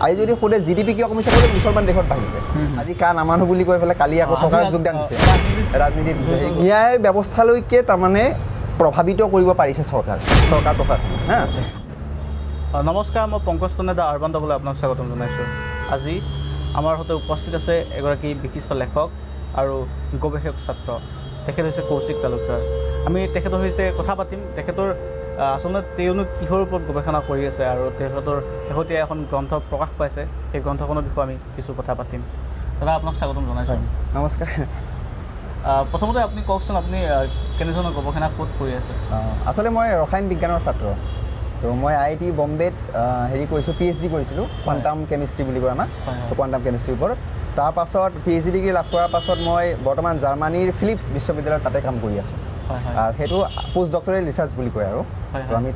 আজি যদি সোধে জিডিপি কিয় কমিছে ক'লে মুছলমান দেশত বাঢ়িছে আজি কা নামানো বুলি কৈ পেলাই কালি আকৌ চৰকাৰে যোগদান দিছে ৰাজনীতিত দিছে ন্যায় ব্যৱস্থালৈকে তাৰমানে প্ৰভাৱিত কৰিব পাৰিছে চৰকাৰ প্ৰশাসন হা নমস্কাৰ মই পংকজ তনেদা আৰবান ডাবলে আপোনাক স্বাগতম জনাইছোঁ আজি আমাৰ সৈতে উপস্থিত আছে এগৰাকী বিশিষ্ট লেখক আৰু গৱেষক ছাত্ৰ তেখেত হৈছে কৌশিক তালুকদাৰ আমি তেখেতৰ সৈতে কথা পাতিম তেখেতৰ আচলতে তেওঁনো কিহৰ ওপৰত গৱেষণা কৰি আছে আৰু তেখেতৰ শেহতীয়া এখন গ্ৰন্থ প্ৰকাশ পাইছে সেই গ্ৰন্থখনৰ বিষয়ে আমি কিছু কথা পাতিম দাদা আপোনাক স্বাগতম জনাইছোঁ নমস্কাৰ প্ৰথমতে আপুনি কওকচোন আপুনি কেনেধৰণৰ গৱেষণা ক'ত কৰি আছে আচলতে মই ৰসায়ন বিজ্ঞানৰ ছাত্ৰ তো মই IIT বম্বেত হেৰি কৰিছোঁ PhD কৰিছিলোঁ কোৱাণ্টাম কেমিষ্ট্ৰি বুলি কয় আমাক কোৱাণ্টাম কেমিষ্ট্ৰিৰ ওপৰত তাৰপাছত PhD ডিগ্ৰী লাভ কৰাৰ পাছত মই বৰ্তমান জাৰ্মানীৰ ফিলিপছ বিশ্ববিদ্যালয়ত তাতে কাম কৰি আছোঁ সেইটো পোষ্ট ডক্টৰেল ৰিচাৰ্চ বুলি কয় আৰু তো আমি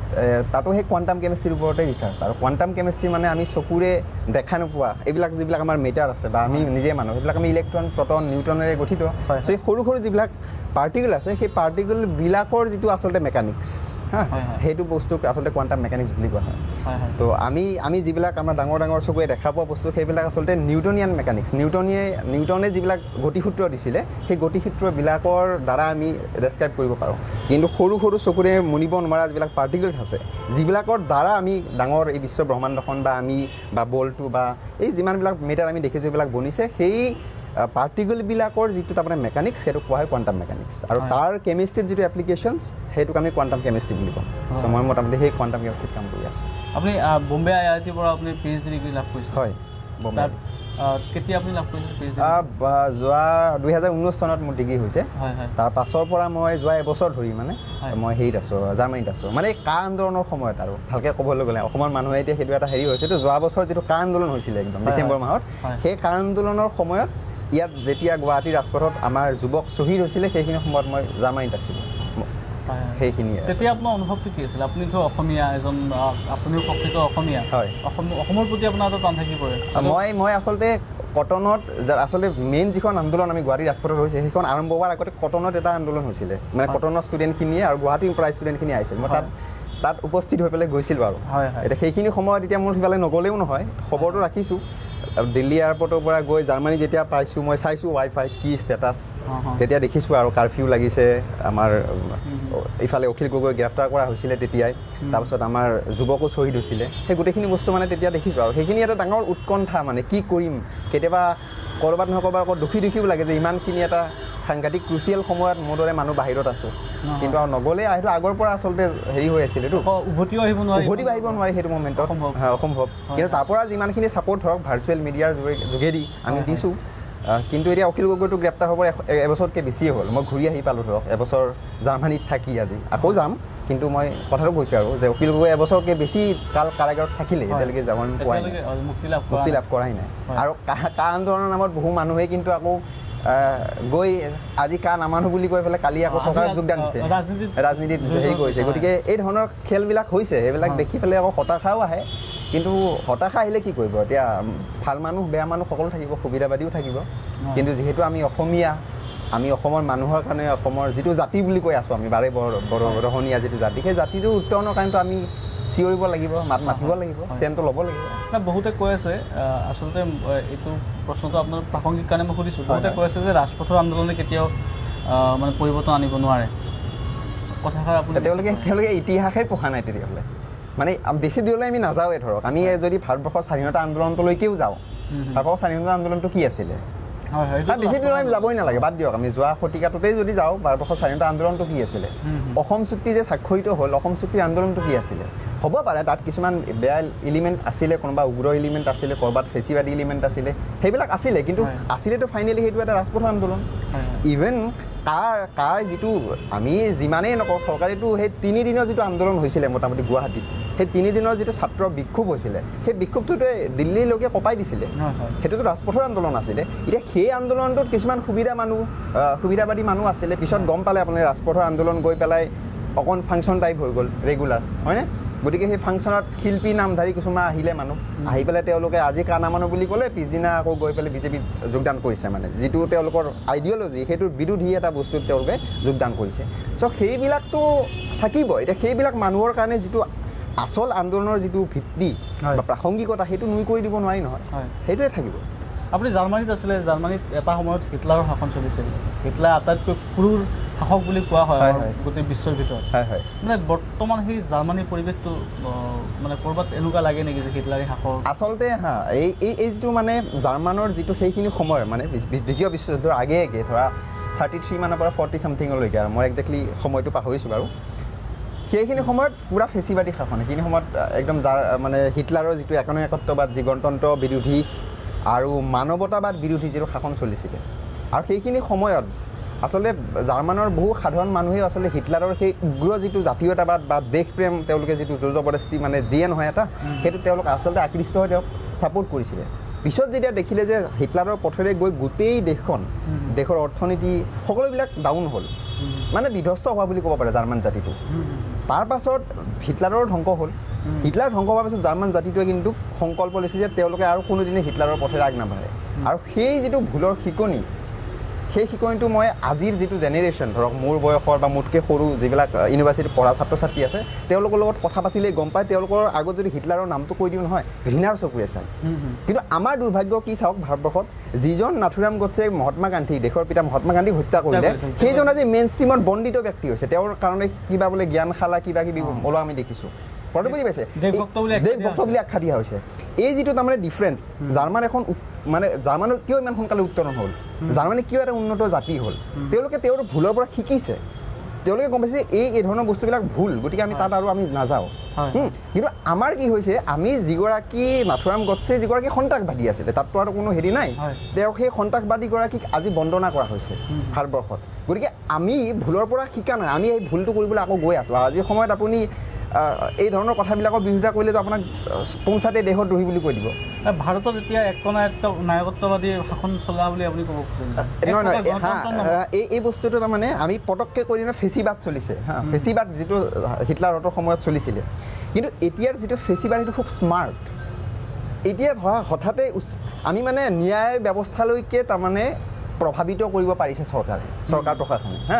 তাতো সেই কোৱাণ্টাম কেমিষ্ট্ৰিৰ ওপৰতে ৰিচাৰ্চ আৰু কোৱাণ্টাম কেমিষ্ট্ৰি মানে আমি চকুৰে দেখা নোপোৱা এইবিলাক যিবিলাক আমাৰ মেটাৰ আছে বা আমি নিজে মানুহ সেইবিলাক আমি ইলেক্ট্ৰন প্ৰটন নিউটনেৰে গঠিত চ' এই সৰু সৰু যিবিলাক পাৰ্টিকল আছে সেই পাৰ্টিকলবিলাকৰ যিটো আচলতে মেকানিক্স সেইটো বস্তুক আচলতে কোৱাণ্টাম মেকানিক্স বুলি কোৱা হয় তো আমি যিবিলাক আমাৰ ডাঙৰ ডাঙৰ চকুৰে দেখা পোৱা বস্তু সেইবিলাক আচলতে নিউটনিয়ান মেকানিক্স নিউটনে যিবিলাক গতিসূত্ৰ দিছিলে সেই গতিসূত্ৰবিলাকৰ দ্বাৰা আমি ডেছক্ৰাইব কৰিব পাৰোঁ কিন্তু সৰু সৰু চকুৰে মনিব নোৱাৰা যিবিলাক পাৰ্টিকলছ আছে যিবিলাকৰ দ্বাৰা আমি ডাঙৰ এই বিশ্ব ব্ৰহ্মাণ্ডখন বা আমি বা বলটো বা এই যিমানবিলাক মেটাৰ আমি দেখিছোঁ এইবিলাক বনিছে সেই পাৰ্টিকলবিলাকৰ যিটো তাৰমানে মেকানিক্স সেইটো কোৱা হয় কোৱাণ্টাম মেকানিক্স আৰু তাৰ কেমিষ্ট্ৰিত যিটো এপ্লিকেশ্যনছ সেইটোক আমি কোৱাণ্টাম কেমিষ্ট্ৰি বুলি কওঁ চ' মই মোটামুটি সেই কোৱাণ্টাম কেমিষ্ট্ৰিত কাম কৰি আছোঁ আপুনি বম্বে IITৰ পৰা আপুনি PhD ডিগ্ৰী লাভ কৰিছে হয় বম্বে কেতিয়া আপুনি লাভ কৰিছে PhD যোৱা 2019 চনত মোৰ ডিগ্ৰী হৈছে তাৰ পাছৰ পৰা মই যোৱা এবছৰ ধৰি মানে মই হেৰিত আছোঁ জাৰ্মানীত আছোঁ মানে কা আন্দোলনৰ সময়ত আৰু ভালকৈ ক'বলৈ গ'লে অসমৰ মানুহে এতিয়া সেইটো এটা হেৰি হৈছে তো যোৱা বছৰ যিটো কা আন্দোলন হৈছিলে একদম ডিচেম্বৰ মাহত সেই কা আন্দোলনৰ সময়ত ইয়াত যেতিয়া গুৱাহাটী ৰাজপথত আমাৰ যুৱক শ্বহীদ হৈছিলে সেইখিনি সময়ত মই জাৰ্মানীত আছিলোঁ সেইখিনিয়ে তেতিয়া আপোনাৰ অনুভৱটো কি আছিল আপুনি ধৰক অসমীয়া এজন আপুনিও প্ৰকৃত অসমীয়া হয় অসমৰ প্ৰতি আপোনাৰ এটা টান থাকি পৰে মই আচলতে কটনত আচলতে মেইন যিখন আন্দোলন আমি গুৱাহাটী ৰাজপথত হৈছে সেইখন আৰম্ভ হোৱাৰ আগতে কটনত এটা আন্দোলন হৈছিলে মানে কটনৰ ষ্টুডেণ্টখিনিয়ে আৰু গুৱাহাটীৰ প্ৰায় ষ্টুডেণ্টখিনি আহিছিল মই তাত উপস্থিত হৈ পেলাই গৈছিলোঁ আৰু এতিয়া সেইখিনি সময়ত এতিয়া মোৰ সিফালে নগ'লেও নহয় খবৰটো ৰাখিছোঁ দিল্লী এয়াৰপৰ্টৰ পৰা গৈ জাৰ্মানী যেতিয়া পাইছোঁ মই চাইছোঁ ৱাইফাই কি ষ্টেটাছ তেতিয়া দেখিছোঁ আৰু কাৰফিউ লাগিছে আমাৰ ইফালে অখিল গগৈ গ্ৰেপ্তাৰ কৰা হৈছিলে তেতিয়াই তাৰপিছত আমাৰ যুৱকো শ্বহীদ হৈছিলে সেই গোটেইখিনি বস্তু মানে তেতিয়া দেখিছোঁ আৰু সেইখিনি এটা ডাঙৰ উৎকণ্ঠা মানে কি কৰিম কেতিয়াবা ক'ৰবাত নহয় ক'ৰবাত আকৌ দুখীও লাগে যে ইমানখিনি এটা সাংঘাতিক ক্ৰুচিয়েল সময়ত মোৰ দৰে মানুহ বাহিৰত আছোঁ কিন্তু আৰু নগ'লে সেইটো আগৰ পৰা আচলতে হেৰি হৈ আছিল এইটো উভতিও আহিব নোৱাৰি সেইটো মমেণ্টত অসম্ভৱ কিন্তু তাৰ পৰা যিমানখিনি ছাপৰ্ট ধৰক ভাৰ্চুৱেল মিডিয়াৰ যোগেদি আমি দিছোঁ কিন্তু এতিয়া অখিল গগৈটো গ্ৰেপ্তাৰ হ'বৰ এবছৰতকৈ বেছিয়ে হ'ল মই ঘূৰি আহি পালোঁ ধৰক এবছৰ জাৰ্মানীত থাকি আজি আকৌ যাম কিন্তু মই কথাটো কৈছোঁ আৰু যে অখিল গগৈ এবছৰতকৈ বেছি কাল কাৰাগাৰত থাকিলে এতিয়ালৈকে যাব পোৱাই নাই মুক্তি লাভ কৰাই নাই আৰু কা আন্দোলনৰ নামত বহু মানুহে কিন্তু আকৌ গৈ আজি কা নামানো বুলি কৈ পেলাই কালি আকৌ চৰকাৰে যোগদান দিছে ৰাজনীতিত দিছে হেৰি কৰিছে গতিকে এই ধৰণৰ খেলবিলাক হৈছে সেইবিলাক দেখি পেলাই আকৌ হতাশাও আহে কিন্তু হতাশা আহিলে কি কৰিব এতিয়া ভাল মানুহ বেয়া মানুহ সকলো থাকিব সুবিধাবাদীও থাকিব কিন্তু যিহেতু আমি অসমীয়া আমি অসমৰ মানুহৰ কাৰণে অসমৰ যিটো জাতি বুলি কৈ আছোঁ আমি বাৰে ৰহণীয়া যিটো জাতি সেই জাতিটোৰ উত্তৰণৰ কাৰণেতো আমি চিঞৰিব লাগিব মাত মাতিব লাগিব ষ্টেণ্ডটো ল'ব লাগিব বহুতে কৈ আছে আচলতে এইটো প্ৰশ্নটো আপোনাৰ প্ৰাসংগিক কাৰণে মই সুধিছোঁ বহুতে কৈ আছে যে ৰাজপথৰ আন্দোলনে কেতিয়াও মানে পৰিৱৰ্তন আনিব নোৱাৰে কথাষাৰ আপুনি তেওঁলোকে ইতিহাসেই পঢ়া নাই তেতিয়াহ'লে মানে বেছি দূৰলৈ আমি নাযাওঁৱে ধৰক আমি যদি ভাৰতবৰ্ষৰ স্বাধীনতা আন্দোলনলৈকেও যাওঁ ভাৰতবৰ্ষৰ স্বাধীনতা আন্দোলনটো কি আছিলে বেছি দূৰ আমি যাবই নালাগে বাদ দিয়ক আমি যোৱা শতিকাটোতেই যদি যাওঁ ভাৰতবৰ্ষৰ স্বাধীনতা আন্দোলনটো কি আছিলে অসম চুক্তি যে স্বাক্ষৰিত হ'ল অসম চুক্তিৰ আন্দোলনটো কি আছিলে হ'ব পাৰে তাত কিছুমান বেয়া এলিমেণ্ট আছিলে কোনোবা উগ্ৰ এলিমেণ্ট আছিলে ক'ৰবাত ফেচিবাদী এলিমেণ্ট আছিলে সেইবিলাক আছিলে কিন্তু আছিলেতো ফাইনেলি সেইটো এটা ৰাজপথৰ আন্দোলন ইভেন কাৰ যিটো আমি যিমানেই নকওঁ চৰকাৰেতো সেই 3 দিনৰ যিটো আন্দোলন হৈছিলে মোটামুটি গুৱাহাটীত সেই 3 দিনৰ যিটো ছাত্ৰ বিক্ষোভ হৈছিলে সেই বিক্ষোভটোতে দিল্লীলৈকে কপাই দিছিলে সেইটোতো ৰাজপথৰ আন্দোলন আছিলে এতিয়া সেই আন্দোলনটোত কিছুমান সুবিধাবাদী মানুহ আছিলে পিছত গম পালে আপোনাৰ ৰাজপথৰ আন্দোলন গৈ পেলাই অকণ ফাংচন টাইপ হৈ গ'ল ৰেগুলাৰ হয়নে গতিকে সেই ফাংচনত শিল্পী নামধাৰী কিছুমান আহিলে মানুহ আহি পেলাই তেওঁলোকে আজি কা নামানো বুলি ক'লে পিছদিনা আকৌ গৈ পেলাই বিজেপিত যোগদান কৰিছে মানে যিটো তেওঁলোকৰ আইডিঅ'লজি সেইটোৰ বিৰোধী এটা বস্তুত তেওঁলোকে যোগদান কৰিছে চ' সেইবিলাকতো থাকিব এতিয়া সেইবিলাক মানুহৰ কাৰণে যিটো আচল আন্দোলনৰ যিটো ভিত্তি হয়। বা প্ৰাসংগিকতা সেইটো নুই কৰি দিব নোৱাৰি নহয় হয়। সেইটোৱে থাকিব। আপুনি জাৰ্মানীত আছিলে, জাৰ্মানীত এটা সময়ত হিটলাৰৰ শাসন চলিছিল। হিটলাৰ আটাইতকৈ ক্ৰুৰ শাসক বুলি কোৱা হয় হয়, আমাৰ হয়। গোটেই বিশ্বৰ ভিতৰত। হয় হয় মানে বৰ্তমান সেই জাৰ্মানীৰ পৰিৱেশটো মানে ক'ৰবাত এনেকুৱা লাগে নেকি যে হিটলাৰী শাসক? আচলতে এই যিটো মানে জাৰ্মানৰ যিটো সেইখিনি সময় মানে দ্বিতীয় বিশ্বযুদ্ধৰ আগে ধৰা 33 মানৰ পৰা 40 চামথিঙলৈকে আৰু মই একজেক্টলি সময়টো পাহৰিছোঁ বাৰু। সেইখিনি সময়ত পূৰা ফেচিবাদী শাসন, সেইখিনি সময়ত একদম মানে হিটলাৰৰ যিটো একনায়কত্ববাদ, যি গণতন্ত্ৰ বিৰোধী আৰু মানৱতাবাদ বিৰোধী যিটো শাসন চলিছিলে, আৰু সেইখিনি সময়ত আচলতে জাৰ্মানৰ বহু সাধাৰণ মানুহে আচলতে হিটলাৰৰ সেই উগ্ৰ যিটো জাতীয়তাবাদ বা দেশপ্ৰেম তেওঁলোকে যিটো জোৰ জবৰদস্তি মানে দিয়ে নহয় এটা, সেইটো তেওঁলোক আচলতে আকৃষ্ট হৈ তেওঁক ছাপোৰ্ট কৰিছিলে। পিছত যেতিয়া দেখিলে যে হিটলাৰৰ পথেৰে গৈ গোটেই দেশখন, দেশৰ অৰ্থনীতি সকলোবিলাক ডাউন হ'ল, মানে বিধ্বস্ত হোৱা বুলি ক'ব পাৰে জাৰ্মান জাতিটো। তাৰ পাছত হিটলাৰৰ ধ্বংস হ'ল। হিটলাৰ ধ্বংস হোৱাৰ পিছত জাৰ্মান জাতিটোৱে কিন্তু সংকল্প লৈছে যে তেওঁলোকে আৰু কোনোদিনে হিটলাৰৰ পথেৰে আগ নাবাঢ়ে। আৰু সেই যিটো ভুলৰ শিকনি, সেই শিকনিটো মই আজিৰ যিটো জেনেৰেশ্যন, ধৰক মোৰ বয়সৰ বা মোতকৈ সৰু যিবিলাক ইউনিভাৰ্চিটিত পঢ়া ছাত্ৰ ছাত্ৰী আছে, তেওঁলোকৰ লগত কথা পাতিলেই গম পায়, তেওঁলোকৰ আগত যদি হিটলাৰৰ নামটো কৈ দিওঁ নহয়, ঘৃণাৰ চকুৰে চায়। কিন্তু আমাৰ দুৰ্ভাগ্য কি চাওক, ভাৰতবৰ্ষত যিজন নাথুৰাম গডছে মহাত্মা গান্ধী, দেশৰ পিতা মহাত্মা গান্ধীক হত্যা কৰিলে, সেইজন আজি মেইন ষ্ট্ৰীমত বন্দিত ব্যক্তি হৈছে। তেওঁৰ কাৰণে কিবা বোলে জ্ঞানশালা কিবা কিবি ওলোৱা আমি দেখিছোঁ। কথাটো বুজি পাইছে? দেশভক্ত বুলি আখ্যা দিয়া হৈছে। এই যিটো তাৰমানে ডিফাৰেঞ্চ, জাৰ্মান এখন মানে জাৰ্মানৰ কিয় ইমান সোনকালে উত্তৰণ হ'ল, জাৰ্মানী কিয় এটা উন্নত জাতি হ'ল, তেওঁলোকে তেওঁৰ ভুলৰ পৰা শিকিছে। তেওঁলোকে গম পাইছে এই ধৰণৰ বস্তুবিলাক ভুল, গতিকে আমি তাত আৰু আমি নাযাওঁ। কিন্তু আমাৰ কি হৈছে, আমি যিগৰাকী নাথুৰাম গডছে যিগৰাকী সন্ত্ৰাসবাদী আছিলে, তাততো আৰু কোনো হেৰি নাই, তেওঁক সেই সন্ত্ৰাসবাদীগৰাকীক আজি বন্দনা কৰা হৈছে ভাৰতবৰ্ষত। গতিকে আমি ভুলৰ পৰা শিকা নাই, আমি এই ভুলটো কৰিবলৈ আকৌ গৈ আছোঁ। আৰু আজিৰ সময়ত আপুনি এই ধৰণৰ কথাবিলাকৰ বিৰোধিতা কৰিলেতো আপোনাক পঞ্চায়তে দেশত দ্ৰোহী বুলি কৈ দিব। ভাৰতত এতিয়া নায়কত্ববাদী শাসন চলা বুলি আপুনি ক'ব নহয়, এই বস্তুটো তাৰমানে আমি পটককৈ কৈ দিওঁ ফেচিবাদ চলিছে হা, ফেচিবাদ যিটো হিটলাৰহঁতৰ সময়ত চলিছিলে। কিন্তু এতিয়াৰ যিটো ফেচিবাদ সেইটো খুব স্মাৰ্ট। এতিয়া ধৰা হঠাতে আমি মানে ন্যায় ব্যৱস্থালৈকে তাৰমানে প্ৰভাৱিত কৰিব পাৰিছে চৰকাৰ প্ৰশাসনে হা।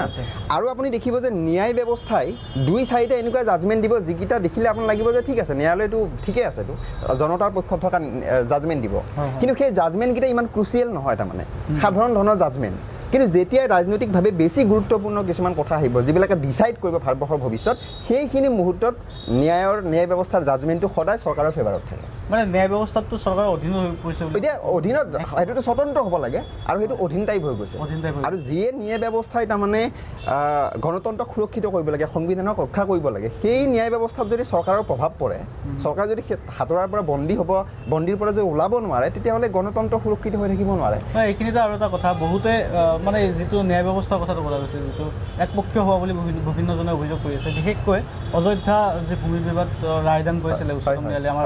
আৰু আপুনি দেখিব যে ন্যায় ব্যৱস্থাই 2-4টা এনেকুৱা জাজমেণ্ট দিব, যিকেইটা দেখিলে আপোনাৰ লাগিব যে ঠিক আছে, ন্যায়ালয়টো ঠিকে আছেতো, জনতাৰ পক্ষত থকা জাজমেণ্ট দিব। কিন্তু সেই জাজমেণ্টকেইটা ইমান ক্ৰুচিয়েল নহয়, তাৰমানে সাধাৰণ ধৰণৰ জাজমেণ্ট। কিন্তু যেতিয়া ৰাজনৈতিকভাৱে বেছি গুৰুত্বপূৰ্ণ কিছুমান কথা আহিব, যিবিলাকে ডিচাইড কৰিব ভাৰতবৰ্ষৰ ভৱিষ্যত, সেইখিনি মুহূৰ্তত ন্যায় ব্যৱস্থাৰ জাজমেণ্টটো সদায় চৰকাৰৰ ফেভাৰত থাকে। মানে ন্যায় ব্যৱস্থাটো চৰকাৰৰ অধীন হৈ পৰিছে। এতিয়া অধীনত সেইটোতো স্বতন্ত্ৰ হ'ব লাগে, আৰু সেইটো অধীন টাইপ হৈ গৈছে। আৰু যিয়ে ন্যায় ব্যৱস্থাই তাৰমানে গণতন্ত্ৰক সুৰক্ষিত কৰিব লাগে, সংবিধানক ৰক্ষা কৰিব লাগে, সেই ন্যায় ব্যৱস্থাত যদি চৰকাৰৰ প্ৰভাৱ পৰে, চৰকাৰ যদি হাতৰাৰ পৰা বন্দী হ'ব, বন্দীৰ পৰা যদি ওলাব নোৱাৰে, তেতিয়াহ'লে গণতন্ত্ৰ সুৰক্ষিত হৈ থাকিব নোৱাৰে। এইখিনিতে আৰু এটা কথা, বহুতে মানে যিটো ন্যায় ব্যৱস্থাৰ কথাটো কোৱা গৈছে, যিটো একপক্ষীয় হোৱা বুলি বিভিন্নজনে অভিযোগ কৰি আছে। বিশেষকৈ অযোধ্যা যি ভূমি বিবাদ ৰায়দান কৰিছিলে উচ্চতম ন্যায়ালয়ে, আমাৰ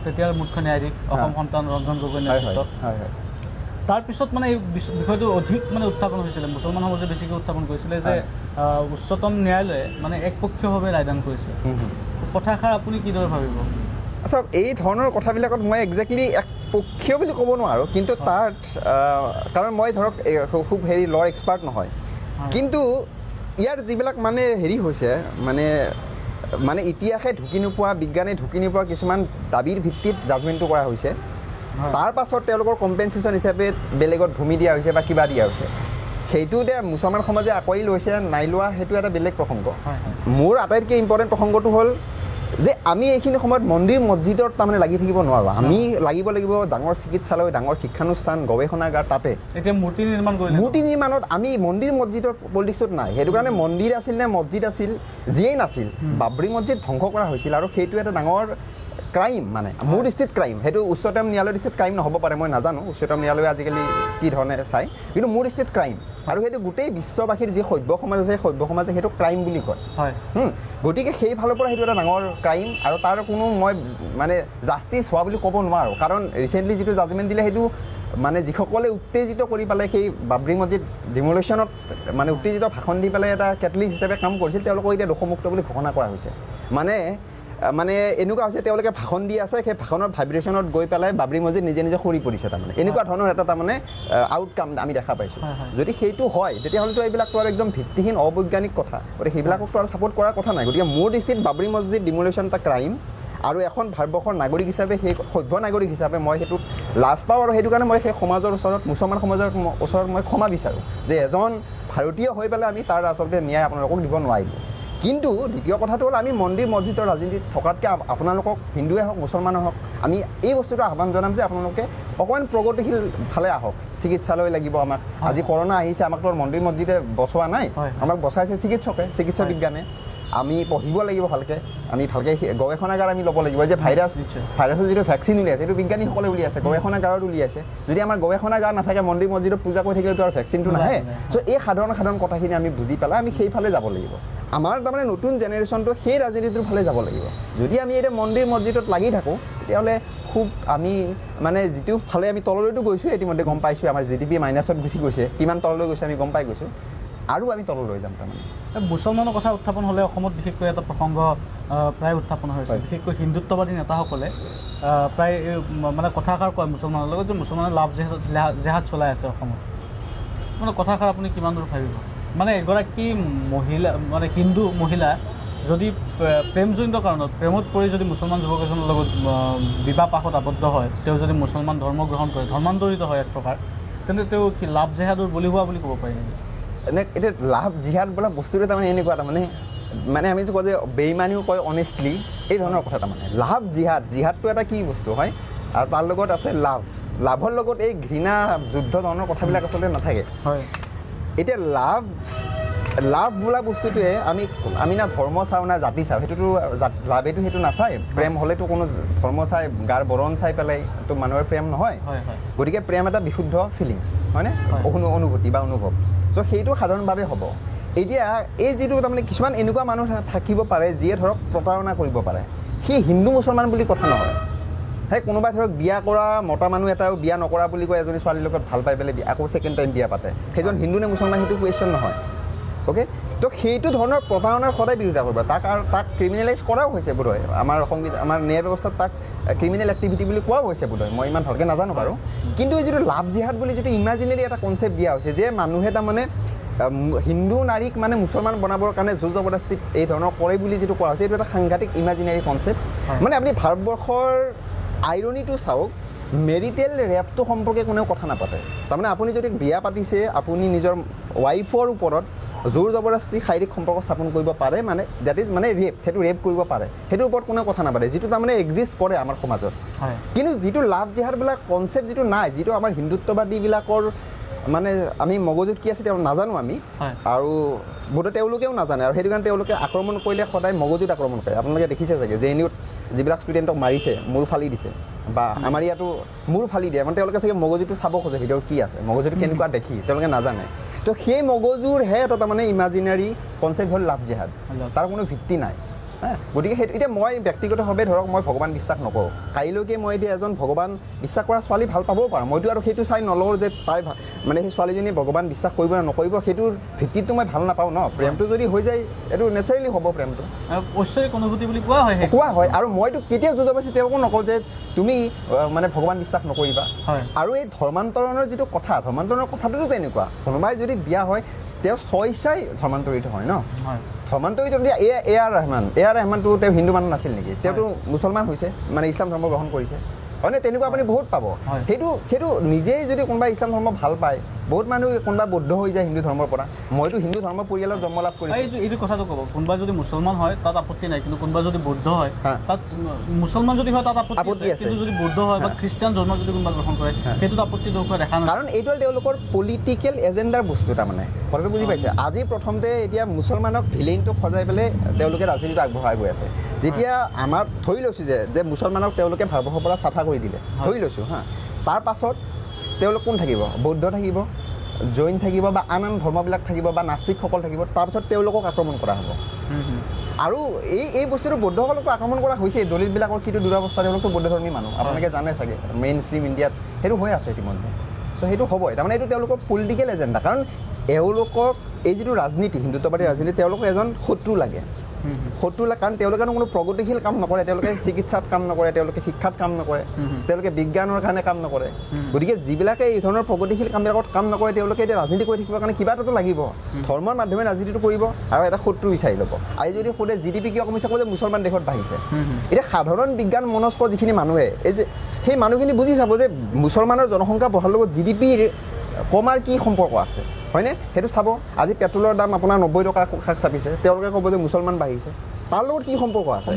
তেতিয়াৰ মুখ্য ন্যায়াধীশ অসম সন্তান ৰঞ্জন গগৈৰ নেতৃত্বত, তাৰপিছত মানে এই বিষয়টো অধিক মানে উত্থাপন হৈছিলে, মুছলমান সমাজে বেছিকৈ উত্থাপন কৰিছিলে যে উচ্চতম ন্যায়ালয়ে মানে একপক্ষীয়ভাৱে ৰায়দান কৰিছে। কথাষাৰ আপুনি কিদৰে ভাবিব? আচ্ছা, এই ধৰণৰ কথাবিলাকত মই একজেক্টলি একপক্ষীয় বুলি ক'ব নোৱাৰোঁ, কিন্তু তাত কাৰণ মই ধৰক খুব লৰ এক্সপাৰ্ট নহয়, কিন্তু ইয়াৰ যিবিলাক মানে হৈছে মানে ইতিহাসে ঢুকি নোপোৱা, বিজ্ঞানে ঢুকি নোপোৱা কিছুমান দাবীৰ ভিত্তিত জাজমেণ্টটো কৰা হৈছে। তাৰ পাছত তেওঁলোকৰ কম্পেনচেশ্যন হিচাপে বেলেগত ভূমি দিয়া হৈছে বা কিবা দিয়া হৈছে। সেইটো এতিয়া মুছলমান সমাজে আঁকোৱালি লৈছে নাই লোৱা, সেইটো এটা বেলেগ প্ৰসংগ। মোৰ আটাইতকৈ ইম্পৰ্টেণ্ট প্ৰসংগটো হ'ল যে আমি এইখিনি সময়ত মন্দিৰ মছজিদত তাৰমানে লাগি থাকিব নোৱাৰোঁ। আমি লাগিব ডাঙৰ চিকিৎসালয়, ডাঙৰ শিক্ষানুষ্ঠান, গৱেষণাগাৰ, তাতে এতিয়া মূৰ্তি নিৰ্মাণত আমি মন্দিৰ মছজিদৰ পলিটিক্সত নাই। সেইটো কাৰণে মন্দিৰ আছিল নে মছজিদ আছিল, যিয়েই নাছিল, বাবৰি মছজিদ ধ্বংস কৰা হৈছিল, আৰু সেইটো এটা ডাঙৰ ক্ৰাইম, মানে মোৰ দৃষ্টিত ক্ৰাইম। সেইটো উচ্চতম ন্যায়ালয়ৰ দৃষ্টিত ক্ৰাইম নহ'ব পাৰে, মই নাজানো উচ্চতম ন্যায়ালয়ে আজিকালি কি ধৰণে চায়, কিন্তু মোৰ দৃষ্টিত ক্ৰাইম। আৰু সেইটো গোটেই বিশ্ববাসীৰ যি সভ্য সমাজ আছে, সভ্য সমাজে সেইটো ক্ৰাইম বুলি কয়। গতিকে সেই ফালৰ পৰা সেইটো এটা ডাঙৰ ক্ৰাইম, আৰু তাৰ কোনো মই মানে জাষ্টিচ হোৱা বুলি ক'ব নোৱাৰোঁ। কাৰণ ৰিচেণ্টলি যিটো জাজমেণ্ট দিলে, সেইটো মানে যিসকলে উত্তেজিত কৰি পেলাই সেই বাবৰি মছজিদ ডিমলিশ্যনত মানে উত্তেজিত ভাষণ দি পেলাই এটা কেটলিষ্ট হিচাপে কাম কৰিছিল, তেওঁলোকক এতিয়া দোষমুক্ত বুলি ঘোষণা কৰা হৈছে। মানে মানে এনেকুৱা হৈছে তেওঁলোকে ভাষণ দি আছে, সেই ভাষণৰ ভাইব্ৰেশ্যনত গৈ পেলাই বাবৰি মছজিদ নিজে নিজে সৰি পৰিছে। তাৰমানে এনেকুৱা ধৰণৰ এটা তাৰমানে আউটকাম আমি দেখা পাইছোঁ। যদি সেইটো হয় তেতিয়াহ'লেতো এইবিলাকতো আৰু একদম ভিত্তিহীন অবৈজ্ঞানিক কথা, গতিকে সেইবিলাকতো আৰু ছাপোৰ্ট কৰাৰ কথা নাই। গতিকে মোৰ দৃষ্টিত বাবৰি মছজিদ ডিমলিউশ্যন এটা ক্ৰাইম, আৰু এখন ভাৰতবৰ্ষৰ নাগৰিক হিচাপে, সেই সভ্য নাগৰিক হিচাপে মই সেইটোত লাজ পাওঁ, আৰু সেইটো কাৰণে মই সেই সমাজৰ ওচৰত, মুছলমান সমাজৰ ওচৰত মই ক্ষমা বিচাৰোঁ যে এজন ভাৰতীয় হৈ পেলাই আমি তাৰ আচলতে ন্যায় আপোনালোকক দিব নোৱাৰিলোঁ। কিন্তু দ্বিতীয় কথাটো হ'ল আমি মন্দিৰ মছজিদৰ ৰাজনীতিত থকাতকৈ আপোনালোকক হিন্দুৱে হওক মুছলমানে হওক আমি এই বস্তুটো আহ্বান জনাম যে আপোনালোকে অকণমান প্ৰগতিশীল ফালে আহক। চিকিৎসালয় লাগিব আমাক, আজি কৰোণা আহিছে, আমাকতো মন্দিৰ মছজিদে বচোৱা নাই, আমাক বচাইছে চিকিৎসা বিজ্ঞানে। আমি পঢ়িব লাগিব ভালকৈ, আমি ভালকৈ গৱেষণাগাৰ আমি ল'ব লাগিব যে ভাইৰাছৰ যিটো ভেকচিন উলিয়াইছে সেইটো বিজ্ঞানীসকলে উলিয়াইছে, গৱেষণাগাৰত উলিয়াইছে। যদি আমাৰ গৱেষণাগাৰ নাথাকে, মন্দিৰ মছজিদত পূজা কৰি থাকিলেতো আৰু ভেকচিনটো নাহে। চ' এই সাধাৰণ কথাখিনি আমি বুজি পেলাই আমি সেইফালে যাব লাগিব। আমাৰ তাৰমানে নতুন জেনেৰেশ্যনটো সেই ৰাজনীতিটোৰ ফালে যাব লাগিব। যদি আমি এতিয়া মন্দিৰ মছজিদত লাগি থাকোঁ তেতিয়াহ'লে খুব আমি মানে যিটো ফালে আমি তললৈতো গৈছোঁ, ইতিমধ্যে গম পাইছোঁ আমাৰ GDP মাইনাছত গুচি গৈছে, কিমান তললৈ গৈছে আমি গম পাই গৈছোঁ, আৰু আমি তললৈ যাম। তাৰমানে মুছলমানৰ কথা উত্থাপন হ'লে অসমত বিশেষকৈ এটা প্ৰসংগ প্ৰায় উত্থাপন হৈছে, বিশেষকৈ হিন্দুত্ববাদী নেতাসকলে প্ৰায় মানে কথাষাৰ কয় মুছলমানৰ লগত যে মুছলমানে লাভ জেহাদ চলাই আছে অসমত। মানে কথাষাৰ আপুনি কিমান দূৰ ভাবিব? মানে এগৰাকী মহিলা, মানে হিন্দু মহিলা যদি প্ৰেমজনিত কাৰণত, প্ৰেমত পৰি যদি মুছলমান যুৱক এজনৰ লগত বিবাহ পাশত আবদ্ধ হয়, তেওঁ যদি মুছলমান ধৰ্ম গ্ৰহণ কৰে, ধৰ্মান্তৰিত হয় এক প্ৰকাৰ, তেন্তে তেওঁ কি লাভ জেহাদৰ বলি হোৱা বুলি ক'ব পাৰি নেকি? এতিয়া লাভ জিহাদ বোলা বস্তুটো তাৰমানে এনেকুৱা, তাৰমানে আমি যে কওঁ যে বেইমানিও কয় অনেষ্টলি, এই ধৰণৰ কথা। তাৰমানে লাভ জিহাদটো এটা কি বস্তু হয়, আৰু তাৰ লগত আছে লাভৰ লগত এই ঘৃণা যুদ্ধ ধৰণৰ কথাবিলাক আচলতে নাথাকে। হয়, এতিয়া লাভ বোলা বস্তুটোৱে আমি না ধৰ্ম চাওঁ না জাতি চাওঁ, সেইটোতো লাভেতো সেইটো নাচায়। প্ৰেম হ'লেতো কোনো ধৰ্ম চাই গাৰ বৰণ চাই পেলাই তো মানুহৰ প্ৰেম নহয়। গতিকে প্ৰেম এটা বিশুদ্ধ ফিলিংছ, হয়নে, অনুভূতি বা অনুভৱ। চ' সেইটো সাধাৰণভাৱে হ'ব। এতিয়া এই যিটো তাৰমানে কিছুমান এনেকুৱা মানুহ থাকিব পাৰে যিয়ে ধৰক প্ৰতাৰণা কৰিব পাৰে, সি হিন্দু মুছলমান বুলি কথা নহয়। সেই কোনোবাই ধৰক বিয়া কৰা মতা মানুহ এটাও বিয়া নকৰা বুলি কয় এজনী ছোৱালীৰ লগত ভাল পাই পেলাই আকৌ ছেকেণ্ড টাইম বিয়া পাতে, সেইজন হিন্দু নে মুছলমান সেইটো কুৱেশ্যন নহয়। অ'কে, তো সেইটো ধৰণৰ প্ৰতাৰণাৰ সদায় বিৰোধিতা কৰিব। তাক ক্ৰিমিনেলাইজ কৰাও হৈছে বোধহয়, আমাৰ ন্যায় ব্যৱস্থাত তাক ক্ৰিমিনেল এক্টিভিটি বুলি কোৱাও হৈছে বোধহয়, মই ইমান ভালকৈ নাজানো বাৰু। কিন্তু যিটো লাভ জিহাদ বুলি যিটো ইমাজিনেৰী এটা কনচেপ্ট দিয়া হৈছে যে মানুহে তাৰমানে হিন্দু নাৰীক মানে মুছলমান বনাবৰ কাৰণে জোৰ জবৰদস্তি এই ধৰণৰ কৰে বুলি যিটো কোৱা হৈছে, এইটো এটা সাংঘাতিক ইমাজিনেৰী কনচেপ্ট। মানে আপুনি ভাৰতবৰ্ষৰ আইৰনিটো চাওক, মেৰিটেল ৰেপটো সম্পৰ্কে কোনেও কথা নাপাতে। তাৰমানে আপুনি যদি বিয়া পাতিছে, আপুনি নিজৰ ৱাইফৰ ওপৰত জোৰ জবৰদস্তি শাৰীৰিক সম্পৰ্ক স্থাপন কৰিব পাৰে, মানে ডেট ইজ মানে ৰেপ, সেইটো ৰেপ কৰিব পাৰে, সেইটোৰ ওপৰত কোনেও কথা নাপাতে, যিটো তাৰমানে এক্সিষ্ট কৰে আমাৰ সমাজত। কিন্তু যিটো লাভ জিহাদবিলাক কনচেপ্ট যিটো নাই, যিটো আমাৰ হিন্দুত্ববাদীবিলাকৰ মানে আমি মগজুত কি আছে তেওঁ নাজানো আমি, আৰু বোধহয় তেওঁলোকেও নাজানে, আৰু সেইটো কাৰণে তেওঁলোকে আক্ৰমণ কৰিলে সদায় মগজুত আক্ৰমণ কৰে। আপোনালোকে দেখিছে চাগে JNUত যিবিলাক ষ্টুডেণ্টক মাৰিছে, মূৰ ফালি দিছে, বা আমাৰ ইয়াতো মূৰ ফালি দিয়ে, মানে তেওঁলোকে চাগে মগজুটো চাব খোজে ভিতৰত কি আছে, মগজুটো কেনেকুৱা দেখি তেওঁলোকে নাজানে। তো সেই মগজুৰহে এটা তাৰমানে ইমাজিনাৰী কনচেপ্ট হ'ল লাভ জিহাদ, তাৰ কোনো ভিত্তি নাই। গতিকে সেইটো এতিয়া মই ব্যক্তিগতভাৱে ধৰক মই ভগৱান বিশ্বাস নকৰোঁ, কাইলৈকে মই এতিয়া এজন ভগৱান বিশ্বাস কৰা ছোৱালী ভাল পাবও পাৰোঁ, মইতো আৰু সেইটো চাই নলওঁ যে তাই মানে সেই ছোৱালীজনীয়ে ভগৱান বিশ্বাস কৰিব নে নকৰিব, সেইটোৰ ভিত্তিতটো মই ভাল নাপাওঁ ন। প্ৰেমটো যদি হৈ যায় এইটো নেচাৰেলি হ'ব, প্ৰেমটো ঐশ্বৰিক অনুভূতি বুলি কোৱা হয়। আৰু মইতো কেতিয়াও জোৰজবৰদস্তি তেওঁকো নকওঁ যে তুমি মানে ভগৱান বিশ্বাস নকৰিবা। আৰু এই ধৰ্মান্তৰণৰ যিটো কথা, ধৰ্মান্তৰণৰ কথাটোতো তেনেকুৱা, কোনোবাই যদি বিয়া হয় তেওঁ স্বইচ্ছাই ধৰ্মান্তৰিত হয় ন। ধৰ্মান্তৰিত এ.আৰ. ৰেহমানটো তেওঁ হিন্দু মানুহ নাছিল নেকি? তেওঁতো মুছলমান হৈছে, মানে ইছলাম ধৰ্ম গ্ৰহণ কৰিছে, হয়নে? তেনেকুৱা আপুনি বহুত পাব। সেইটো নিজেই যদি কোনোবাই ইছলাম ধৰ্ম ভাল পায়, বহুত মানুহ কোনোবা বৌদ্ধ হৈ যায় হিন্দু ধৰ্মৰ পৰা। মইতো হিন্দু ধৰ্ম পৰিয়ালত জন্ম লাভ কৰিছোঁ। এইটো কথাটো ক'ব, কোনোবা যদি মুছলমান হয় তাত আপত্তি নাই, কিন্তু কোনোবা যদি বৌদ্ধ হয় তাত, মুছলমান যদি হয় তাত আপত্তি আছে, কিন্তু যদি বৌদ্ধ হয় বা খ্ৰীষ্টান ধৰ্ম যদি কোনোবা গ্ৰহণ কৰে সেইটোত আপত্তি দেখুওৱা দেখা নাই। কাৰণ এইটো হ'ল তেওঁলোকৰ পলিটিকেল এজেণ্ডাৰ বস্তু, তাৰমানে কথাটো বুজি পাইছে। আজি প্ৰথমতে এতিয়া মুছলমানক ভিলেইনটোক সজাই পেলাই তেওঁলোকে ৰাজনীতিটো আগবঢ়াই গৈ আছে। যেতিয়া আমাৰ ধৰি লৈছোঁ যে মুছলমানক তেওঁলোকে ভাৰতবৰ্ষৰ পৰা চাফা কৰি দিলে, ধৰি লৈছোঁ তাৰ পাছত তেওঁলোক কোন থাকিব? বৌদ্ধ থাকিব, জৈন থাকিব, বা আন ধৰ্মবিলাক থাকিব, বা নাস্তিকসকল থাকিব, তাৰপিছত তেওঁলোকক আক্ৰমণ কৰা হ'ব। আৰু এই বস্তুটো বৌদ্ধসকলকো আক্ৰমণ কৰা হৈছে, দলিতবিলাকৰ কিন্তু দুৰৱস্থা, তেওঁলোকতো বৌদ্ধধৰ্মী মানুহ, আপোনালোকে জানে চাগে, মেইন ষ্ট্ৰীম ইণ্ডিয়াত সেইটো হৈ আছে ইতিমধ্যে। চ' সেইটো হ'বই, তাৰমানে এইটো তেওঁলোকৰ পলিটিকেল এজেণ্ডা। কাৰণ এওঁলোকক এই যিটো ৰাজনীতি, হিন্দুত্ববাদী ৰাজনীতি, তেওঁলোকক এজন শত্ৰু লাগে, 70 লাখ, কাৰণ তেওঁলোকে কোনো প্ৰগতিশীল কাম নকৰে, তেওঁলোকে চিকিৎসাত কাম নকৰে, তেওঁলোকে শিক্ষাত কাম নকৰে, তেওঁলোকে বিজ্ঞানৰ কাৰণে কাম নকৰে। গতিকে যিবিলাকে এই ধৰণৰ প্ৰগতিশীল কামবিলাকত কাম নকৰে তেওঁলোকে এতিয়া ৰাজনীতি কৰি থাকিবৰ কাৰণে কিবা এটাতো লাগিব, ধৰ্মৰ মাধ্যমে ৰাজনীতিটো কৰিব আৰু এটা শত্ৰু বিচাৰি ল'ব। আজি যদি সোধে GDP কিয় কমিছে, কয় যে মুছলমান দেশত বাঢ়িছে। এতিয়া সাধাৰণ বিজ্ঞান মনস্ক যিখিনি মানুহে এই যে সেই মানুহখিনি বুজি চাব যে মুছলমানৰ জনসংখ্যা বঢ়াৰ লগত GDPৰ কমাৰ কি সম্পৰ্ক আছে, হয়নে? সেইটো চাব। আজি পেট্ৰলৰ দাম আপোনাৰ 90 টকা কাষ চাপিছে, তেওঁলোকে ক'ব যে মুছলমান বাঢ়িছে, তাৰ লগত কি সম্পৰ্ক আছে?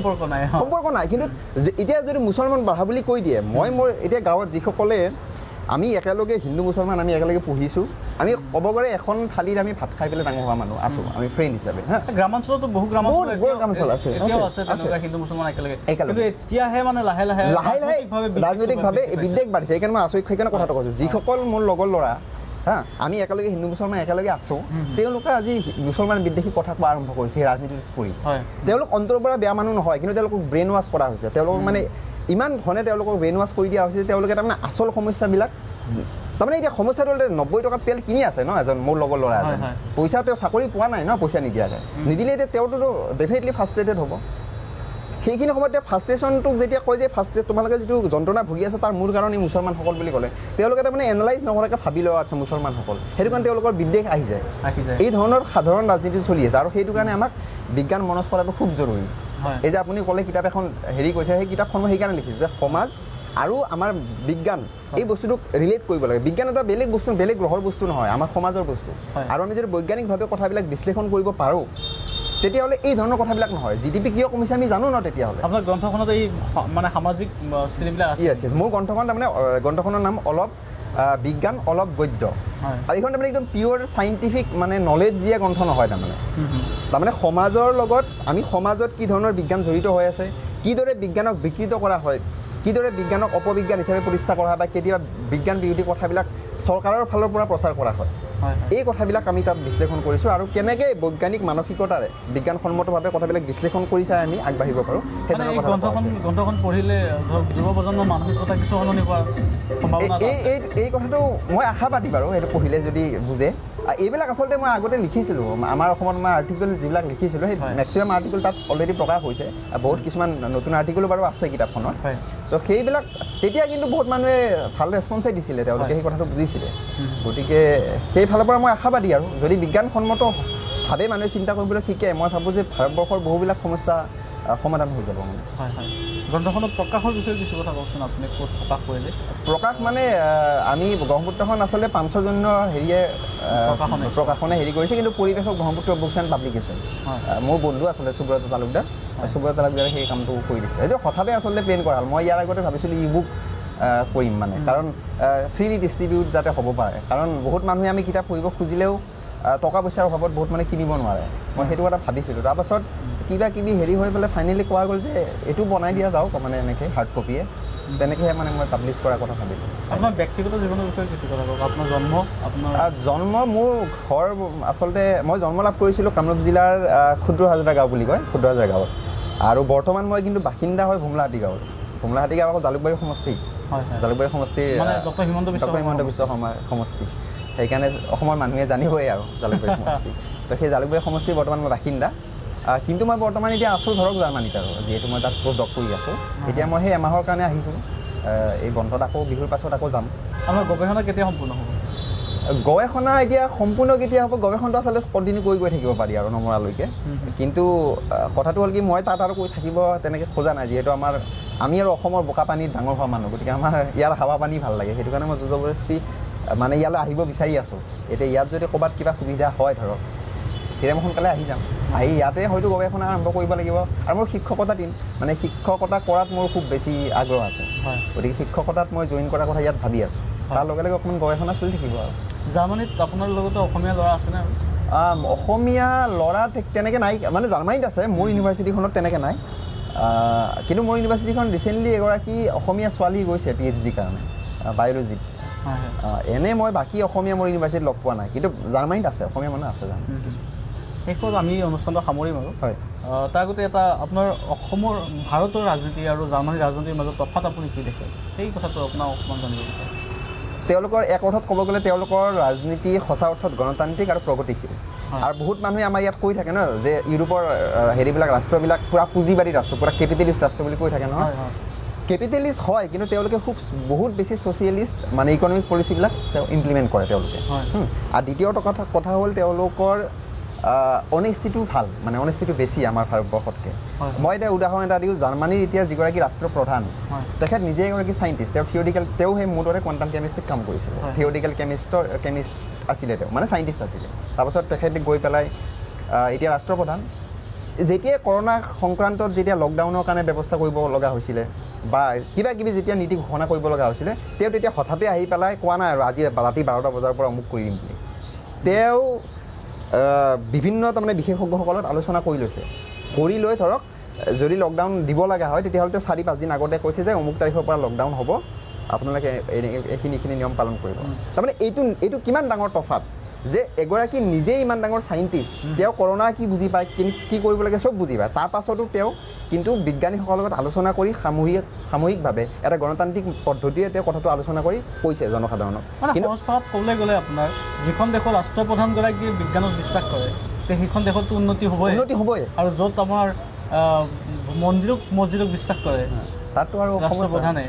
সম্পৰ্ক নাই। কিন্তু এতিয়া যদি মুছলমান বাঢ়া বুলি কৈ দিয়ে, মোৰ এতিয়া গাঁৱত যিসকলে আমি একেলগে হিন্দু মুছলমান আমি একেলগে পঢ়িছোঁ, আমি ক'ব গ'লে এখন থালিত আমি ভাত খাই পেলাই ডাঙৰ হোৱা মানুহ আছোঁ, আমি ফ্ৰেণ্ড হিচাপে। গ্ৰামাঞ্চলতো বহু গ্ৰামাঞ্চল আছে হিন্দু মুছলমান একেলগে, কিন্তু এতিয়াহে মানে লাহে লাহে ৰাজনৈতিকভাৱে বিদ্বেষ বাঢ়িছে। সেইকাৰণে মই আচৰিত, সেইকাৰণে কথাটো কৈছোঁ, যিসকল মোৰ লগৰ ল'ৰা আমি একেলগে হিন্দু মুছলমান একেলগে আছোঁ, তেওঁলোকে আজি মুছলমান বিদ্বেষী কথা কোৱা আৰম্ভ কৰিছে ৰাজনীতিত কৰি। তেওঁলোক অন্তৰৰ পৰা বেয়া মানুহ নহয়, কিন্তু তেওঁলোকক ব্ৰেইন ৱাছ কৰা হৈছে। তেওঁলোকক মানে ইমান ধৰণে তেওঁলোকক ব্ৰেইন ৱাছ কৰি দিয়া হৈছে যে তেওঁলোকে তাৰমানে আচল সমস্যাবিলাক, তাৰমানে এতিয়া সমস্যাটো 90 টকাত তেল কিনি আছে ন এজন মোৰ লগৰ ল'ৰা এজন, পইচা তেওঁ চাকৰি পোৱা নাই ন, পইচা নিদিয়াকৈ নিদিলে এতিয়া তেওঁতো ডেফিনেটলি ফ্ৰাষ্ট্ৰেটেড হ'ব। সেইখিনি সময়তে ফ্ৰাষ্ট্ৰেশ্যনটোক যেতিয়া কয় যে তোমালোকে যিটো যন্ত্ৰণা ভুগি আছে তাৰ মূল কাৰণ এই মুছলমানসকল বুলি ক'লে, তেওঁলোকে তাৰমানে এনালাইজ নকৰাকৈ ভাবি লয় আচ্ছা মুছলমানসকল, সেইটো কাৰণে তেওঁলোকৰ বিদ্বেষ আহি যায়। এই ধৰণৰ সাধাৰণ ৰাজনীতি চলি আছে আৰু সেইটো কাৰণে আমাক বিজ্ঞান মনস্ক কৰাটো খুব জৰুৰী। এই যে আপুনি ক'লে কিতাপ এখন কৈছে, সেই কিতাপখন মই সেইকাৰণে লিখিছোঁ যে সমাজ আৰু আমাৰ বিজ্ঞান এই বস্তুটোক ৰিলেট কৰিব লাগে। বিজ্ঞান এটা বেলেগ বস্তু, বেলেগ গ্ৰহৰ বস্তু নহয়, আমাৰ সমাজৰ বস্তু। আৰু আমি যদি বৈজ্ঞানিকভাৱে কথাবিলাক বিশ্লেষণ কৰিব পাৰোঁ তেতিয়াহ'লে এই ধৰণৰ কথাবিলাক নহয়। GDP কিয় কমিছে আমি জানো ন তেতিয়াহ'লে। আপোনাৰ গ্ৰন্থখনত এই মানে সামাজিক স্থিতিবিলাক আছে। মোৰ গ্ৰন্থখন তাৰমানে গ্ৰন্থখনৰ নাম অলপ বিজ্ঞান অলপ গদ্য, আৰু এইখন তাৰমানে একদম পিয়'ৰ চাইণ্টিফিক মানে নলেজ দিয়া গ্ৰন্থ নহয়। তাৰমানে সমাজৰ লগত আমি সমাজত কি ধৰণৰ বিজ্ঞান জড়িত হৈ আছে, কিদৰে বিজ্ঞানক বিকৃত কৰা হয়, কিদৰে বিজ্ঞানক অপবিজ্ঞান হিচাপে প্ৰতিষ্ঠা কৰা হয়, বা কেতিয়াবা বিজ্ঞান বিৰোধী কথাবিলাক চৰকাৰৰ ফালৰ পৰা প্ৰচাৰ কৰা হয়, এই কথাবিলাক আমি তাত বিশ্লেষণ কৰিছোঁ। আৰু কেনেকৈ বৈজ্ঞানিক মানসিকতাৰে বিজ্ঞানসন্মতভাৱে কথাবিলাক বিশ্লেষণ কৰি চাই আমি আগবাঢ়িব পাৰোঁ, গ্ৰন্থখন পঢ়িলে ধৰক যুৱ প্ৰজন্মৰ মানসিকতা কিছু সলনি হোৱাৰ সম্ভাৱনা এই কথাটো মই আশাবাদী বাৰু, সেইটো পঢ়িলে যদি বুজে। এইবিলাক আচলতে মই আগতে লিখিছিলোঁ, আমাৰ অসমত মই আৰ্টিকেল যিবিলাক লিখিছিলোঁ সেই মেক্সিমাম আৰ্টিকেল তাত অলৰেডি প্ৰকাশ হৈছে, বহুত কিছুমান নতুন আৰ্টিকেলো বাৰু আছে কিতাপখনত। চ' সেইবিলাক তেতিয়া কিন্তু বহুত মানুহে ভাল ৰেছপন্সেই দিছিলে, তেওঁলোকে সেই কথাটো বুজিছিলে। গতিকে সেইফালৰ পৰা মই আশাবাদী আৰু যদি বিজ্ঞানসন্মতভাৱে মানুহে চিন্তা কৰিবলৈ শিকে, মই ভাবোঁ যে ভাৰতবৰ্ষৰ বহুবিলাক সমস্যা সমাধান হৈ যাব। গ্ৰন্থখনৰ প্ৰকাশৰ বিষয়ে কিছু কথা কওকচোন, আপুনি ক'ত প্ৰকাশ কৰিলে? প্ৰকাশ মানে আমি ব্ৰহ্মপুত্ৰখন আচলতে 500জনৰ প্ৰকাশনে কৰিছে, কিন্তু পৰিৱেশক ব্ৰহ্মপুত্ৰ বুকছ এণ্ড পাব্লিকেশ্যনছ, মোৰ বন্ধু আচলতে সুব্ৰত তালুকদাৰে সেই কামটো কৰি দিছে। সেইটো হঠাতে আচলতে প্লেন কৰা হ'ল। মই ইয়াৰ আগতে ভাবিছিলোঁ ই-বুক কৰিম মানে, কাৰণ ফ্ৰীলি ডিষ্ট্ৰিবিউট যাতে হ'ব পাৰে, কাৰণ বহুত মানুহে আমি কিতাপ পঢ়িব খুজিলেও টকা পইচাৰ অভাৱত বহুত মানে কিনিব নোৱাৰে। মই সেইটো কথা ভাবিছিলোঁ। তাৰপাছত কিবা কিবি হৈ পেলাই ফাইনেলি কোৱা গ'ল যে এইটো বনাই দিয়া যাওক মানে এনেকৈ হাৰ্ড কপিয়ে, তেনেকৈহে মানে মই পাব্লিছ কৰাৰ কথা ভাবিলোঁ। আপোনাৰ ব্যক্তিগত জীৱনৰ বিষয়ে কিছু কথা কওক। আপোনাৰ জন্ম মোৰ ঘৰ আচলতে মই জন্ম লাভ কৰিছিলোঁ কামৰূপ জিলাৰ ক্ষুদ্ৰ হাজোৰা গাঁও বুলি কয়, ক্ষুদ্ৰ হাজোৰা গাঁৱত। আৰু বৰ্তমান মই কিন্তু বাসিন্দা হয় ভোমলাহাটী গাঁৱৰ। ভোমলাহাটী গাঁও আকৌ জালুকবাৰী সমষ্টি, জালুকবাৰী সমষ্টিৰ ডক্টৰ হিমন্ত বিশ্ব শৰ্মাৰ সমষ্টি, সেইকাৰণে অসমৰ মানুহে জানিবই আৰু জালুকবাৰী সমষ্টি। তো সেই জালুকবাৰী সমষ্টিৰ বৰ্তমান মই বাসিন্দা, কিন্তু মই বৰ্তমান এতিয়া আছোঁ ধৰক জাৰ্মানীত, আৰু যিহেতু মই তাত পষ্ট ডক কৰি আছোঁ। এতিয়া মই সেই এমাহৰ কাৰণে আহিছোঁ, এই বন্ধত আকৌ বিহুৰ পাছত আকৌ যাম। আমাৰ গৱেষণা কেতিয়া সম্পূৰ্ণ হ'ব? গৱেষণা এতিয়া সম্পূৰ্ণ কেতিয়া হ'ব, গৱেষণাটো আচলতে কণ্টিনিউ কৰি গৈ থাকিব পাৰি আৰু নমৰালৈকে। কিন্তু কথাটো হ'ল কি, মই তাত আৰু কৈ থাকিব তেনেকৈ খোজা নাই, যিহেতু আমি আৰু অসমৰ বোকা পানীত ডাঙৰ হোৱা মানুহ, গতিকে আমাৰ ইয়াৰ হাৱা পানী ভাল লাগে। সেইটো কাৰণে মই জবৰদস্তি মানে ইয়ালৈ আহিব বিচাৰি আছোঁ। এতিয়া ইয়াত যদি ক'ৰবাত কিবা সুবিধা হয় ধৰক, তেতিয়া মই সোনকালে আহি যাম। আহি ইয়াতে হয়তো গৱেষণা আৰম্ভ কৰিব লাগিব। আৰু মোৰ শিক্ষকতা কৰাত মোৰ খুব বেছি আগ্ৰহ আছে, গতিকে শিক্ষকতাত মই জইন কৰাৰ কথা ইয়াত ভাবি আছোঁ। তাৰ লগে লগে অকণমান গৱেষণা চলি থাকিব। আৰু জাৰ্মানীত আপোনাৰ লগতে অসমীয়া ল'ৰা আছেনে? অসমীয়া ল'ৰা তেনেকৈ নাই, মানে জাৰ্মানীত আছে, মোৰ ইউনিভাৰ্চিটিখনত তেনেকৈ নাই। কিন্তু মোৰ ইউনিভাৰ্চিটিখন ৰিচেণ্টলি এগৰাকী অসমীয়া ছোৱালী গৈছে PhD কাৰণে, বায়'লজিত। এনেই মই বাকী অসমীয়া মোৰ ইউনিভাৰ্চিটিত লগ পোৱা নাই, কিন্তু জাৰ্মানীত আছে, অসমীয়া মানুহ আছে জাৰ্মানীত। শেষত আমি অনুষ্ঠানটো সামৰিম আৰু তাৰ আগতে এটা আপোনাৰ অসমৰ ভাৰতৰ ৰাজনীতি আৰু জাৰ্মানীৰ ৰাজনীতিৰ মাজত তফাৎ আপুনি কি দেখে, সেই কথাটো আপোনাক অকণমান জানিব বিচাৰোঁ। তেওঁলোকৰ এক অৰ্থত ক'ব গ'লে তেওঁলোকৰ ৰাজনীতি সঁচা অৰ্থত গণতান্ত্ৰিক আৰু প্ৰগতিশীল, আৰু বহুত মানুহে আমাৰ ইয়াত কৈ থাকে ন যে ইউৰোপৰ হেৰিবিলাক ৰাষ্ট্ৰবিলাক পূৰা পুঁজিবাদী ৰাষ্ট্ৰ পূৰা কেপিটেলিষ্ট ৰাষ্ট্ৰ বুলি কৈ থাকে নহয় কেপিটেলিষ্ট হয় কিন্তু তেওঁলোকে খুব বহুত বেছি ছ'চিয়েলিষ্ট মানে ইকনমিক পলিচিবিলাক ইমপ্লিমেণ্ট কৰে তেওঁলোকে আৰু দ্বিতীয়টো কথা হ'ল তেওঁলোকৰ অনেষ্টিটো ভাল মানে অনেষ্টিটো বেছি আমাৰ ভাৰতবৰ্ষতকৈ মই এতিয়া উদাহৰণ এটা দিওঁ জাৰ্মানীৰ এতিয়া যিগৰাকী ৰাষ্ট্ৰপ্ৰধান তেখেত নিজে এগৰাকী চাইণ্টিষ্ট তেওঁ সেই মোৰ দৰে কোৱাণ্টাম কেমিষ্ট্ৰিত কাম কৰিছিল থিয়ৰিটিকেল কেমিষ্ট আছিলে তেওঁ মানে চাইণ্টিষ্ট আছিলে তাৰপাছত তেখেতে গৈ পেলাই এতিয়া ৰাষ্ট্ৰপ্ৰধান যেতিয়াই কৰোণা সংক্ৰান্তত যেতিয়া লকডাউনৰ কাৰণে ব্যৱস্থা কৰিব লগা হৈছিলে বা কিবা কিবি যেতিয়া নীতি ঘোষণা কৰিব লগা হৈছিলে তেওঁ তেতিয়া হঠাতে আহি পেলাই কোৱা নাই আৰু আজি ৰাতি 12টা বজাৰ পৰা অমুক কৰি দিম বুলি তেওঁ বিভিন্ন তাৰমানে বিশেষজ্ঞসকলত আলোচনা কৰি লৈছে কৰি লৈ ধৰক যদি লকডাউন দিব লগা হয় তেতিয়াহ'লে 4-5 দিন আগতে কৈছে যে অমুক তাৰিখৰ পৰা লকডাউন হ'ব আপোনালোকে এইখিনি নিয়ম পালন কৰিব তাৰমানে এইটো কিমান ডাঙৰ তফাত যে এগৰাকী নিজেই ইমান ডাঙৰ চাইণ্টিষ্ট তেওঁ কৰোণা কি বুজি পায় কি কৰিব লাগে চব বুজি পায় তাৰ পাছতো তেওঁ কিন্তু বিজ্ঞানীসকলৰ লগত আলোচনা কৰি সামূহিকভাৱে এটা গণতান্ত্ৰিক পদ্ধতিৰে তেওঁ কথাটো আলোচনা কৰি কৈছে জনসাধাৰণক কিন্তু ক'বলৈ গ'লে আপোনাৰ যিখন দেশৰ ৰাষ্ট্ৰপ্ৰধানগৰাকী বিজ্ঞানত বিশ্বাস কৰে তে সেইখন দেশতো উন্নতি হ'বই আৰু য'ত আমাৰ মছজিদক বিশ্বাস কৰে তাততো আৰু ৰাষ্ট্ৰপ্ৰধানে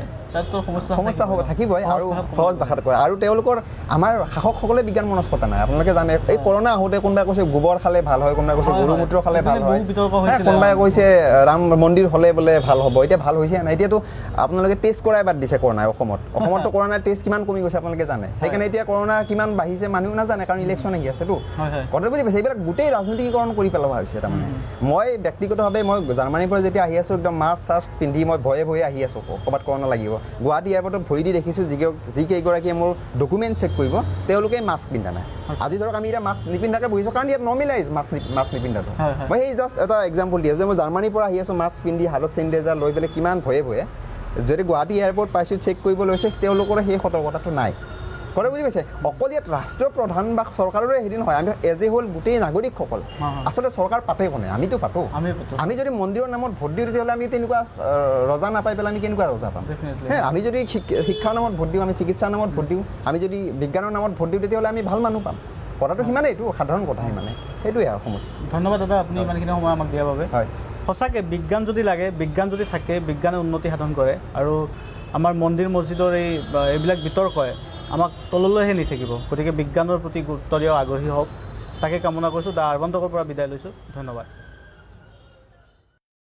সমস্যা হ'ব থাকিবই আৰু সহজ ভাষাত কয় আৰু তেওঁলোকৰ আমাৰ শাসকসকলে বিজ্ঞান মনস্কতা নাই আপোনালোকে জানে এই কৰোণা আহোঁতে কোনোবাই কৈছে গোবৰ খালে ভাল হয় কোনোবাই কৈছে গৰুমূত্ৰ খালে ভাল হয় কোনোবাই কৈছে ৰাম মন্দিৰ হ'লে বোলে ভাল হ'ব এতিয়া ভাল হৈছে নাই এতিয়াতো আপোনালোকে টেষ্ট কৰাই বাদ দিছে কৰোণাই অসমততো কৰোণাৰ টেষ্ট কিমান কমি গৈছে আপোনালোকে জানে সেইকাৰণে এতিয়া কৰোণা কিমান বাঢ়িছে মানুহ নাজানে কাৰণ ইলেকশ্যন আহি আছেতো কথাটো বুজি পাইছে এইবিলাক গোটেই ৰাজনীতিকৰণ কৰি পেলোৱা হৈছে তাৰমানে মই ব্যক্তিগতভাৱে মই জাৰ্মানীৰ পৰা যেতিয়া আহি আছোঁ একদম মাস্ক চাস্ক পিন্ধি মই ভয়ে আহি আছোঁ ক'ৰবাত কৰোণা লাগিব গুৱাহাটী এয়াৰপৰ্টত ভৰি দি দেখিছোঁ যিকেইগৰাকীয়ে মোৰ ডকুমেণ্ট চেক কৰিব তেওঁলোকে মাস্ক পিন্ধা নাই আজি ধৰক আমি এতিয়া মাস্ক নিপিন্ধাকৈ বহিছোঁ কাৰণ ইয়াত নৰ্মেলাইজ মাস্ক নিপিন্ধাটো মই সেই জাষ্ট এটা এক্সাম্পল দি আছোঁ যে মই জাৰ্মানীৰ পৰা আহি আছোঁ মাস্ক পিন্ধি হাতত চেনিটাইজাৰ লৈ পেলাই কিমান ভয়ে যদি গুৱাহাটী এয়াৰপৰ্ট পাইছোঁ চেক কৰিব লৈছে তেওঁলোকৰ সেই সতৰ্কতাটো নাই কৰে বুজি পাইছে অকল ইয়াত ৰাষ্ট্ৰপ্ৰধান বা চৰকাৰৰে হেৰি নহয় আমি এজ এ হ'ল গোটেই নাগৰিকসকল আচলতে চৰকাৰ পাতে কোনে আমিতো পাতোঁ আমি যদি মন্দিৰৰ নামত ভোট দিওঁ তেতিয়াহ'লে আমি তেনেকুৱা ৰজা নাপাই পেলাই আমি কেনেকুৱা ৰজা পাম আমি যদি শিক্ষাৰ নামত ভোট দিওঁ আমি চিকিৎসাৰ নামত ভোট দিওঁ আমি যদি বিজ্ঞানৰ নামত ভোট দিওঁ তেতিয়াহ'লে আমি ভাল মানুহ পাম কথাটো সিমানেই এইটো সাধাৰণ কথা সিমানে সেইটোৱে আৰু সমস্যা ধন্যবাদ দাদা আপুনি ইমানখিনি সময় আমাক দিয়াৰ বাবে হয় সঁচাকৈ বিজ্ঞান যদি লাগে বিজ্ঞান যদি থাকে বিজ্ঞানে উন্নতি সাধন কৰে আৰু আমাৰ মন্দিৰ মছজিদৰ এইবিলাক বিতৰ্কই আমাক তললৈহে নি থাকিব গতিকে বিজ্ঞানৰ প্ৰতি গুৰুত্ব দিয়ক আগ্ৰহী হওক তাকে কামনা কৰিছোঁ দা আৰবান্তকৰ পৰা বিদায় লৈছোঁ ধন্যবাদ